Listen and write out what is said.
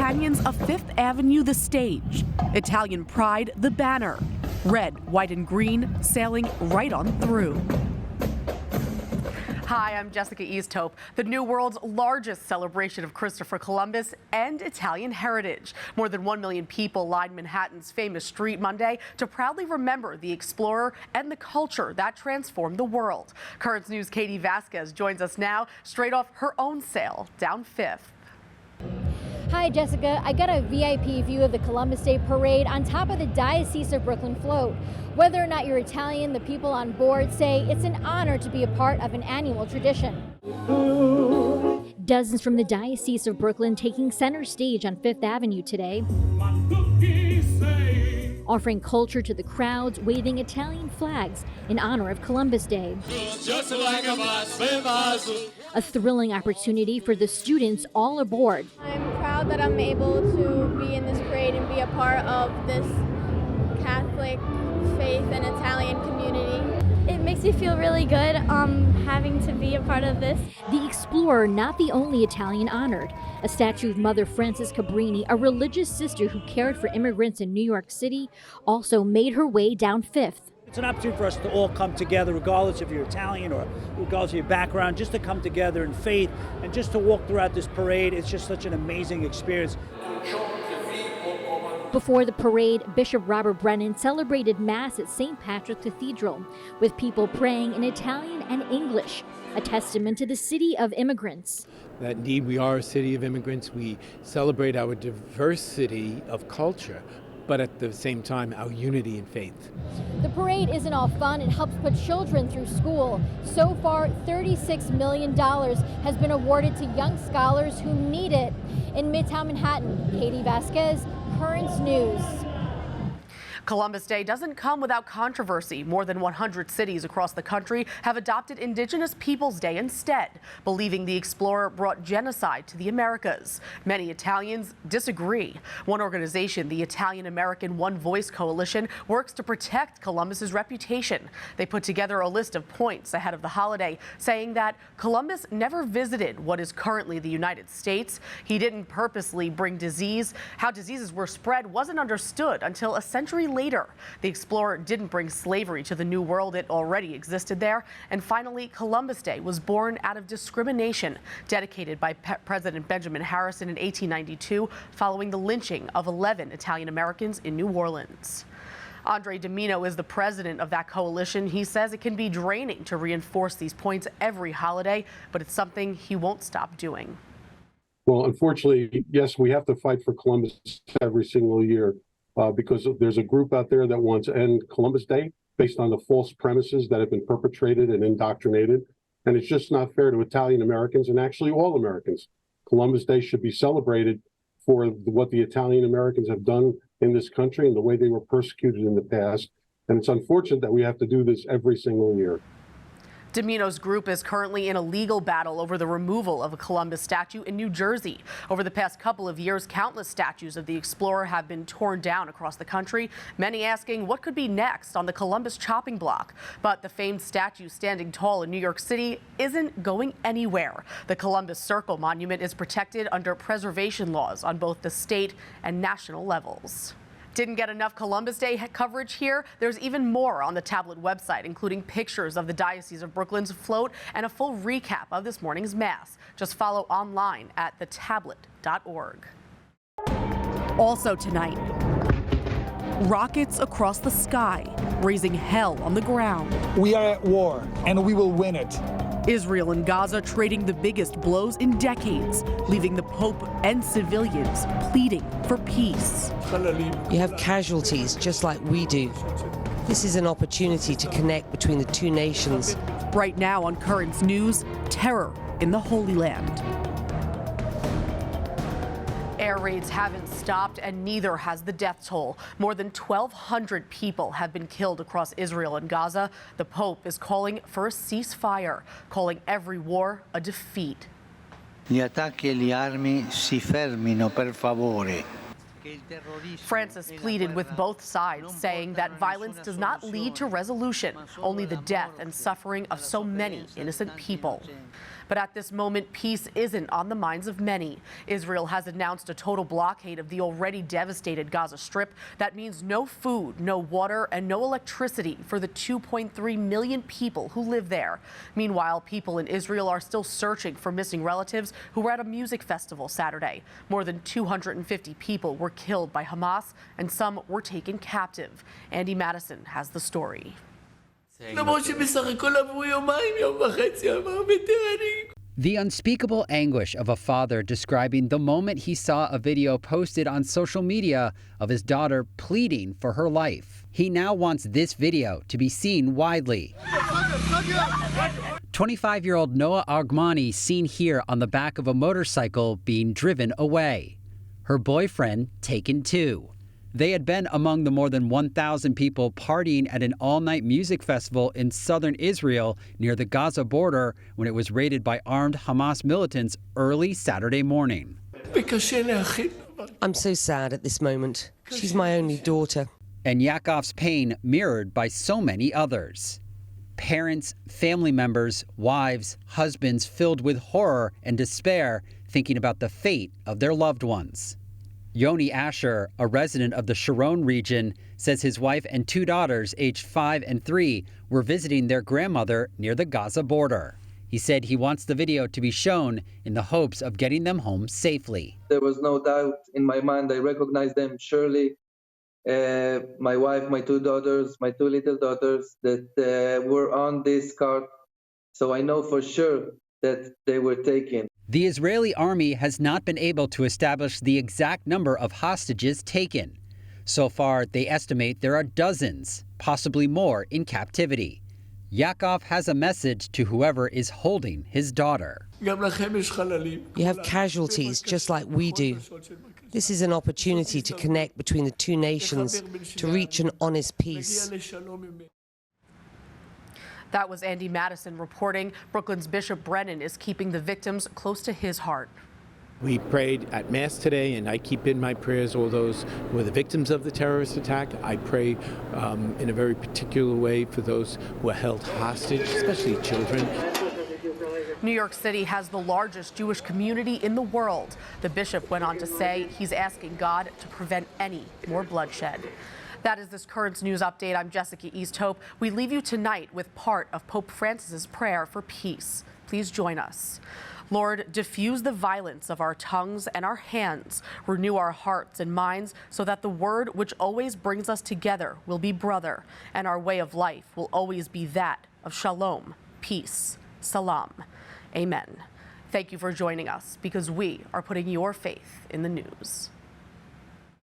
canyons of Fifth Avenue the stage, Italian pride the banner, red, white, and green sailing right on through. Hi, I'm Jessica Easthope. The New World's largest celebration of Christopher Columbus and Italian heritage. More than 1 million people lined Manhattan's famous street Monday to proudly remember the explorer and the culture that transformed the world. Currents News' Katie Vasquez joins us now, straight off her own sail down Fifth. Hi, Jessica. I got a VIP view of the Columbus Day Parade on top of the Diocese of Brooklyn float. Whether or not you're Italian, the people on board say it's an honor to be a part of an annual tradition. Dozens from the Diocese of Brooklyn taking center stage on Fifth Avenue today, offering culture to the crowds, waving Italian flags in honor of Columbus Day. A thrilling opportunity for the students all aboard. I'm proud that I'm able to be in this parade and be a part of this Catholic faith and Italian community. It makes me feel really good having to be a part of this. The explorer, not the only Italian honored. A statue of Mother Frances Cabrini, a religious sister who cared for immigrants in New York City, also made her way down Fifth. It's an opportunity for us to all come together, regardless if you're Italian or regardless of your background, just to come together in faith and just to walk throughout this parade. It's just such an amazing experience. Before the parade, Bishop Robert Brennan celebrated Mass at St. Patrick's Cathedral, with people praying in Italian and English, a testament to the city of immigrants. That indeed we are a city of immigrants. We celebrate our diversity of culture, but at the same time, our unity in faith. The parade isn't all fun. It helps put children through school. So far, $36 million has been awarded to young scholars who need it. In Midtown Manhattan, Katie Vasquez, Currents News. Columbus Day doesn't come without controversy. More than 100 cities across the country have adopted Indigenous Peoples Day instead, believing the explorer brought genocide to the Americas. Many Italians disagree. One organization, the Italian American One Voice Coalition, works to protect Columbus's reputation. They put together a list of points ahead of the holiday, saying that Columbus never visited what is currently the United States. He didn't purposely bring disease. How diseases were spread wasn't understood until a century later. The explorer didn't bring slavery to the New World. It already existed there. And finally, Columbus Day was born out of discrimination, dedicated by President Benjamin Harrison in 1892, following the lynching of 11 Italian Americans in New Orleans. Andre Domino is the president of that coalition. He says it can be draining to reinforce these points every holiday, but it's something he won't stop doing. Well, unfortunately, yes, we have to fight for Columbus every single year. Because there's a group out there that wants to end Columbus Day based on the false premises that have been perpetrated and indoctrinated. And it's just not fair to Italian Americans and actually all Americans. Columbus Day should be celebrated for what the Italian Americans have done in this country and the way they were persecuted in the past. And it's unfortunate that we have to do this every single year. Domino's group is currently in a legal battle over the removal of a Columbus statue in New Jersey. Over the past couple of years, countless statues of the explorer have been torn down across the country, many asking what could be next on the Columbus chopping block. But the famed statue standing tall in New York City isn't going anywhere. The Columbus Circle monument is protected under preservation laws on both the state and national levels. Didn't get enough Columbus Day coverage here? There's even more on the tablet website, including pictures of the Diocese of Brooklyn's float and a full recap of this morning's Mass. Just follow online at thetablet.org. Also tonight, rockets across the sky, raising hell on the ground. We are at war, and we will win it. Israel and Gaza trading the biggest blows in decades, leaving the Pope and civilians pleading for peace. You have casualties just like we do. This is an opportunity to connect between the two nations. Right now on Currents News, terror in the Holy Land. Air raids haven't stopped, and neither has the death toll. More than 1,200 people have been killed across Israel and Gaza. The Pope is calling for a ceasefire, calling every war a defeat. Gli attacchi e le armi si fermino, per favore. Francis pleaded with both sides, saying that violence does not lead to resolution, only the death and suffering of so many innocent people. But at this moment, peace isn't on the minds of many. Israel has announced a total blockade of the already devastated Gaza Strip. That means no food, no water, and no electricity for the 2.3 million people who live there. Meanwhile, people in Israel are still searching for missing relatives who were at a music festival Saturday. More than 250 people were killed by Hamas, and some were taken captive. Andy Madison has the story. The unspeakable anguish of a father describing the moment he saw a video posted on social media of his daughter pleading for her life. He now wants this video to be seen widely. 25-year-old Noah Argmani seen here on the back of a motorcycle being driven away. Her boyfriend taken too. They had been among the more than 1,000 people partying at an all-night music festival in southern Israel near the Gaza border when it was raided by armed Hamas militants early Saturday morning. I'm so sad at this moment. She's my only daughter. And Yaakov's pain mirrored by so many others. Parents, family members, wives, husbands filled with horror and despair thinking about the fate of their loved ones. Yoni Asher, a resident of the Sharon region, says his wife and two daughters, aged 5 and 3, were visiting their grandmother near the Gaza border. He said he wants the video to be shown in the hopes of getting them home safely. There was no doubt in my mind. I recognized them surely. My wife, my two daughters, my two little daughters that were on this cart. So I know for sure that they were taken. The Israeli army has not been able to establish the exact number of hostages taken. So far, they estimate there are dozens, possibly more, in captivity. Yaakov has a message to whoever is holding his daughter. You have casualties just like we do. This is an opportunity to connect between the two nations, to reach an honest peace. That was Andy Madison reporting. Brooklyn's Bishop Brennan is keeping the victims close to his heart. We prayed at Mass today, and I keep in my prayers all those who were the victims of the terrorist attack. I pray in a very particular way for those who are held hostage, especially children. New York City has the largest Jewish community in the world. The bishop went on to say he's asking God to prevent any more bloodshed. That is this current news update. I'm Jessica Easthope. We leave you tonight with part of Pope Francis's prayer for peace. Please join us. Lord, diffuse the violence of our tongues and our hands. Renew our hearts and minds so that the word which always brings us together will be brother, and our way of life will always be that of shalom, peace, salam. Amen. Thank you for joining us, because we are putting your faith in the news.